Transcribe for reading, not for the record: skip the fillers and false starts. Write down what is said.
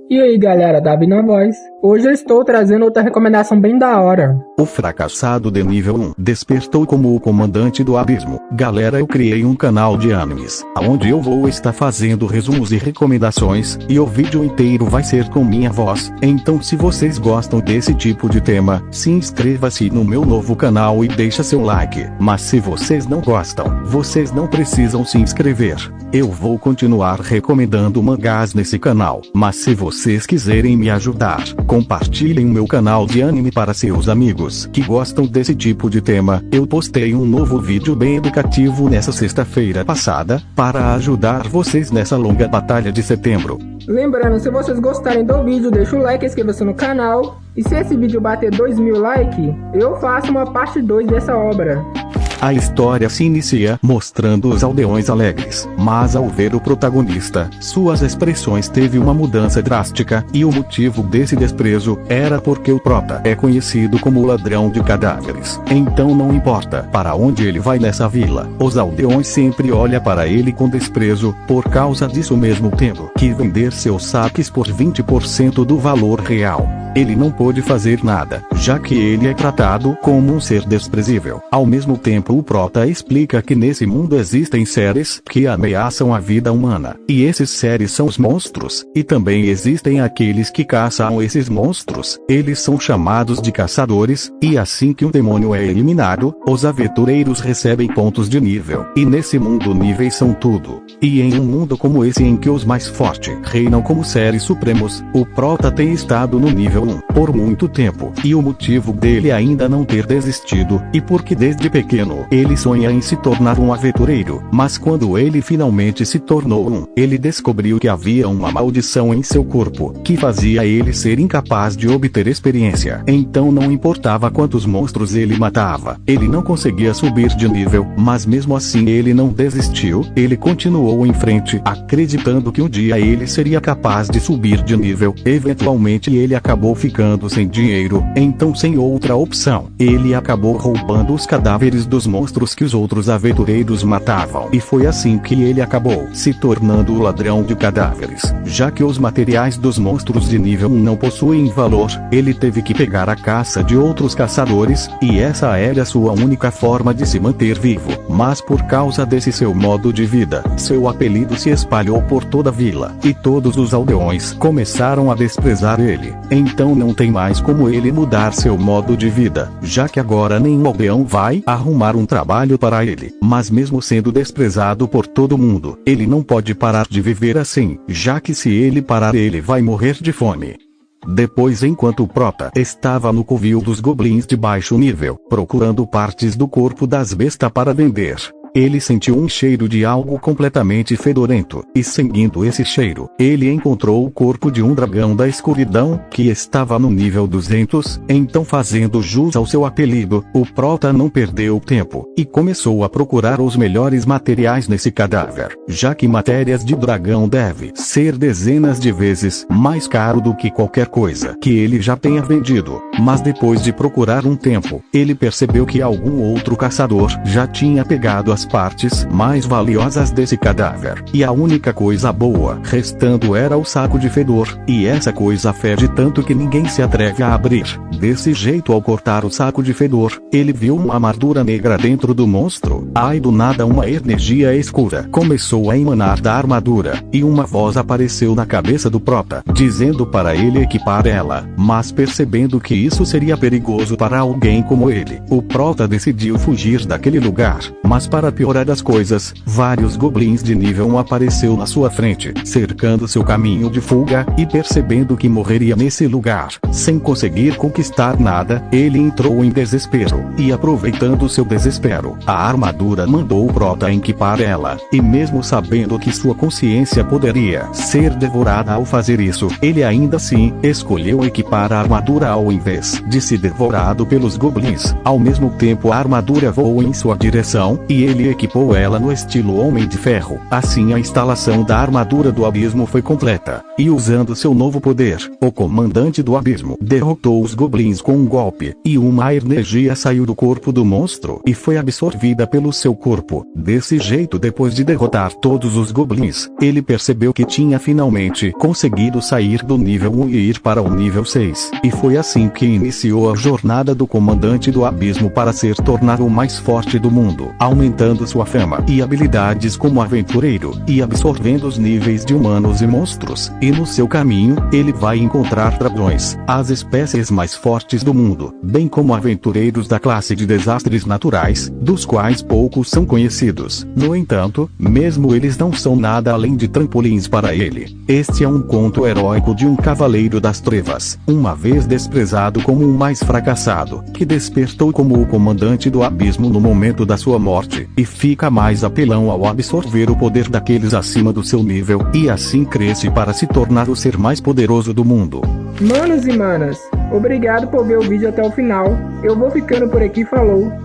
E aí galera, Davi na voz. Hoje eu estou trazendo outra recomendação bem da hora. O fracassado de nível 1 despertou como o comandante do abismo. Galera, eu criei um canal de animes, onde eu vou estar fazendo resumos e recomendações, e o vídeo inteiro vai ser com minha voz. Então se vocês gostam desse tipo de tema, se inscreva-se no meu novo canal e deixa seu like. Mas se vocês não gostam, vocês não precisam se inscrever. Eu vou continuar recomendando mangás nesse canal, mas se vocês quiserem me ajudar, compartilhem o meu canal de anime para seus amigos que gostam desse tipo de tema. Eu postei um novo vídeo bem educativo nessa sexta-feira passada, para ajudar vocês nessa longa batalha de setembro. Lembrando, se vocês gostarem do vídeo, deixa o like e inscreva-se no canal. E se esse vídeo bater 2.000 likes, eu faço uma parte 2 dessa obra. A história se inicia mostrando os aldeões alegres, mas ao ver o protagonista, suas expressões teve uma mudança drástica, e o motivo desse desprezo era porque o prota é conhecido como o ladrão de cadáveres. Então não importa para onde ele vai nessa vila, os aldeões sempre olham para ele com desprezo, por causa disso mesmo tendo que vender seus saques por 20% do valor real. Ele não pôde fazer nada, já que ele é tratado como um ser desprezível. Ao mesmo tempo, o prota explica que nesse mundo existem seres que ameaçam a vida humana, e esses seres são os monstros, e também existem aqueles que caçam esses monstros. Eles são chamados de caçadores, e assim que um demônio é eliminado, os aventureiros recebem pontos de nível, e nesse mundo níveis são tudo. E em um mundo como esse em que os mais fortes reinam como seres supremos, o prota tem estado no nível 1 por muito tempo, e o motivo dele ainda não ter desistido, e porque desde pequeno ele sonha em se tornar um aventureiro, mas quando ele finalmente se tornou um, ele descobriu que havia uma maldição em seu corpo, que fazia ele ser incapaz de obter experiência. Então não importava quantos monstros ele matava, ele não conseguia subir de nível, mas mesmo assim ele não desistiu, ele continuou em frente, acreditando que um dia ele seria capaz de subir de nível. Eventualmente ele acabou ficando sem dinheiro, então sem outra opção, ele acabou roubando os cadáveres dos monstros que os outros aventureiros matavam, e foi assim que ele acabou se tornando o ladrão de cadáveres. Já que os materiais dos monstros de nível 1 não possuem valor, ele teve que pegar a caça de outros caçadores, e essa era sua única forma de se manter vivo. Mas por causa desse seu modo de vida, seu apelido se espalhou por toda a vila, e todos os aldeões começaram a desprezar ele. Então não tem mais como ele mudar seu modo de vida, já que agora nenhum aldeão vai arrumar um trabalho para ele. Mas mesmo sendo desprezado por todo mundo, ele não pode parar de viver assim, já que se ele parar ele vai morrer de fome. Depois, enquanto o prota estava no covil dos goblins de baixo nível, procurando partes do corpo das bestas para vender, ele sentiu um cheiro de algo completamente fedorento, e seguindo esse cheiro, ele encontrou o corpo de um dragão da escuridão, que estava no nível 200, então fazendo jus ao seu apelido, o prota não perdeu tempo, e começou a procurar os melhores materiais nesse cadáver, já que matérias de dragão deve ser dezenas de vezes mais caro do que qualquer coisa que ele já tenha vendido. Mas depois de procurar um tempo, ele percebeu que algum outro caçador já tinha pegado as partes mais valiosas desse cadáver, e a única coisa boa restando era o saco de fedor, e essa coisa fede tanto que ninguém se atreve a abrir. Desse jeito, ao cortar o saco de fedor, ele viu uma armadura negra dentro do monstro. Ai, do nada uma energia escura começou a emanar da armadura, e uma voz apareceu na cabeça do prota, dizendo para ele equipar ela, mas percebendo que isso seria perigoso para alguém como ele, o prota decidiu fugir daquele lugar. Mas para piorar as coisas, vários goblins de nível 1 apareceu na sua frente, cercando seu caminho de fuga, e percebendo que morreria nesse lugar, sem conseguir conquistar nada, ele entrou em desespero, e aproveitando seu desespero, a armadura mandou o prota equipar ela, e mesmo sabendo que sua consciência poderia ser devorada ao fazer isso, ele ainda assim escolheu equipar a armadura ao invés de ser devorado pelos goblins. Ao mesmo tempo, a armadura voou em sua direção, e ele ele equipou ela no estilo Homem de Ferro. Assim a instalação da armadura do abismo foi completa, e usando seu novo poder, o comandante do abismo derrotou os goblins com um golpe, e uma energia saiu do corpo do monstro e foi absorvida pelo seu corpo. Desse jeito, depois de derrotar todos os goblins, ele percebeu que tinha finalmente conseguido sair do nível 1 e ir para o nível 6. E foi assim que iniciou a jornada do comandante do abismo para se tornar o mais forte do mundo, aumentando sua fama e habilidades como aventureiro, e absorvendo os níveis de humanos e monstros. E no seu caminho, ele vai encontrar dragões, as espécies mais fortes do mundo, bem como aventureiros da classe de desastres naturais, dos quais poucos são conhecidos. No entanto, mesmo eles não são nada além de trampolins para ele. Este é um conto heróico de um cavaleiro das trevas, uma vez desprezado como o mais fracassado, que despertou como o comandante do abismo no momento da sua morte, e fica mais apelão ao absorver o poder daqueles acima do seu nível, e assim cresce para se tornar o ser mais poderoso do mundo. Manos e manas, obrigado por ver o vídeo até o final. Eu vou ficando por aqui, falou!